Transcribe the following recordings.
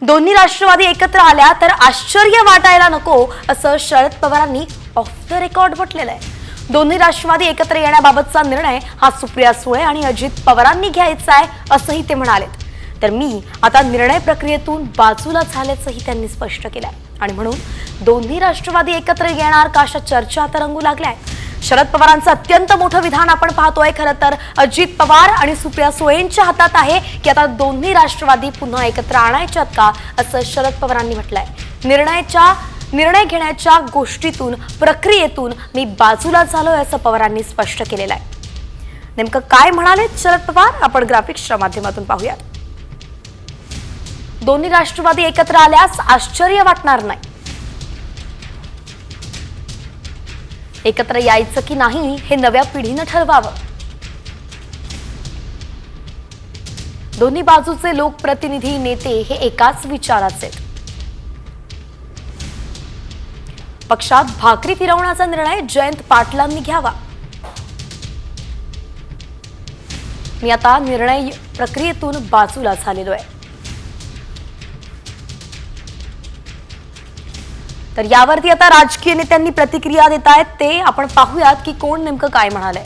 दोन्ही राष्ट्रवादी एकत्र आल्या तर आश्चर्य वाटायला नको असं शरद पवारांनी ऑफ द रेकॉर्ड म्हटलेलं आहे। दोन्ही राष्ट्रवादी एकत्र येण्याबाबतचा निर्णय हा सुप्रिया सुळे आणि अजित पवारांनी घ्यायचा आहे असंही ते म्हणाले। तर मी आता निर्णय प्रक्रियेतून बाजूला झाल्याचंही त्यांनी स्पष्ट केलंय आणि म्हणून दोन्ही राष्ट्रवादी एकत्र येणार का अशा चर्चा आता रंगू लागल्या आहेत। शरद पवारांचं अत्यंत मोठं विधान आपण पाहतोय। खरं तर अजित पवार आणि सुप्रिया सुळेंच्या हातात आहे की आता दोन्ही राष्ट्रवादी पुन्हा एकत्र आणायच्यात का असं शरद पवारांनी म्हटलंय। निर्णय घेण्याच्या गोष्टीतून प्रक्रियेतून मी बाजूला झालोय असं पवारांनी स्पष्ट केलेलं आहे। नेमकं काय म्हणाले शरद पवार आपण ग्राफिक्सच्या माध्यमातून पाहूयात। दोन्ही राष्ट्रवादी एकत्र आल्यास आश्चर्य वाटणार नाही। एकत्र यायचं की नाही हे नव्या पिढीनं ठरवावं। दोन्ही बाजूचे लोकप्रतिनिधी नेते हे एकाच विचाराचे। पक्षात भाकरी फिरवण्याचा निर्णय जयंत पाटलांनी घ्यावा। मी आता निर्णय प्रक्रियेतून बाजूला झालेलो आहे। तर यावरती आता राजकीय नेत्यांनी प्रतिक्रिया देत आहेत, ते आपण पाहूयात की कोण नेमकं काय म्हणालंय।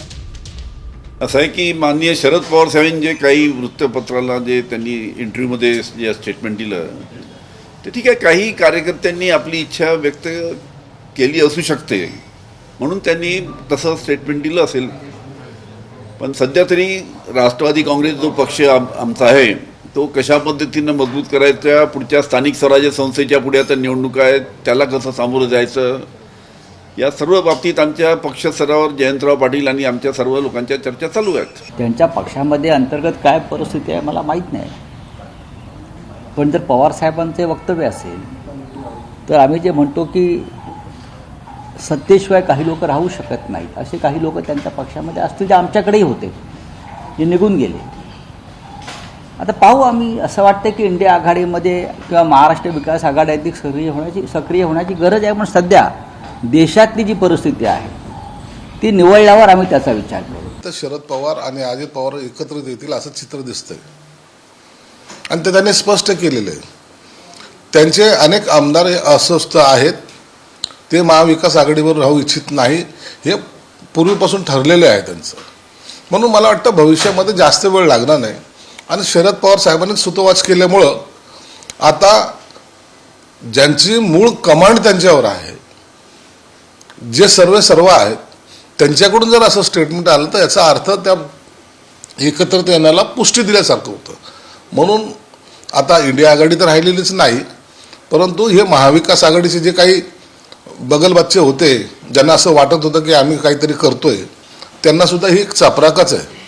असं आहे की माननीय शरद पवार साहेबांनी जे काही वृत्तपत्राला जे त्यांनी इंटरव्ह्यूमध्ये जे स्टेटमेंट दिलं ते ठीक आहे, काही कार्यकर्त्यांनी आपली इच्छा व्यक्त केली असू शकते म्हणून त्यांनी तसं स्टेटमेंट दिलं असेल। पण सध्या तरी राष्ट्रवादी काँग्रेस जो पक्ष आमचा आहे तो कशा पद्धतीनं मजबूत करायचा, पुढच्या स्थानिक स्वराज्य संस्थेच्या पुढे आता निवडणुका आहेत त्याला कसं सामोरं जायचं, या सर्व बाबतीत आमच्या पक्ष स्तरावर जयंतराव पाटील आणि आमच्या सर्व लोकांच्या चर्चा चालू आहेत। त्यांच्या पक्षामध्ये अंतर्गत काय परिस्थिती आहे मला माहीत नाही, पण जर पवार साहेबांचे वक्तव्य असेल तर आम्ही जे म्हणतो की सत्तेशिवाय काही लोक राहू शकत नाहीत, असे काही लोक त्यांच्या पक्षामध्ये असतील जे आमच्याकडेही होते, जे निघून गेले। आता पाहू आम्ही, असं वाटतं की इंडिया आघाडीमध्ये किंवा महाराष्ट्र विकास आघाडीत सक्रिय होण्याची गरज आहे, पण सध्या देशातली जी परिस्थिती आहे ती निवळल्यावर आम्ही त्याचा विचार करू। तर शरद पवार आणि अजित पवार एकत्र येतील असं चित्र दिसतंय आणि ते त्यांनी स्पष्ट केलेलं आहे। त्यांचे अनेक आमदार अस्वस्थ आहेत, ते महाविकास आघाडीवर राहू इच्छित नाही, हे पूर्वीपासून ठरलेले आहे त्यांचं। म्हणून मला वाटतं भविष्यामध्ये जास्त वेळ लागणार नाही आणि शरद पवार साहेबांनी सुतोवाच केल्यामुळं आता ज्यांची मूळ कमांड त्यांच्यावर आहे, जे सर्व आहेत, त्यांच्याकडून जर असं स्टेटमेंट आलं तर याचा अर्थ त्या एकत्रित येण्याला पुष्टी दिल्यासारखं होतं। म्हणून आता इंडिया आघाडी तर राहिलेलीच नाही, परंतु हे महाविकास आघाडीचे जे काही बगलबच्चे होते, ज्यांना असं वाटत होतं की आम्ही काहीतरी करतोय, त्यांना सुद्धा ही एक चापराकच आहे।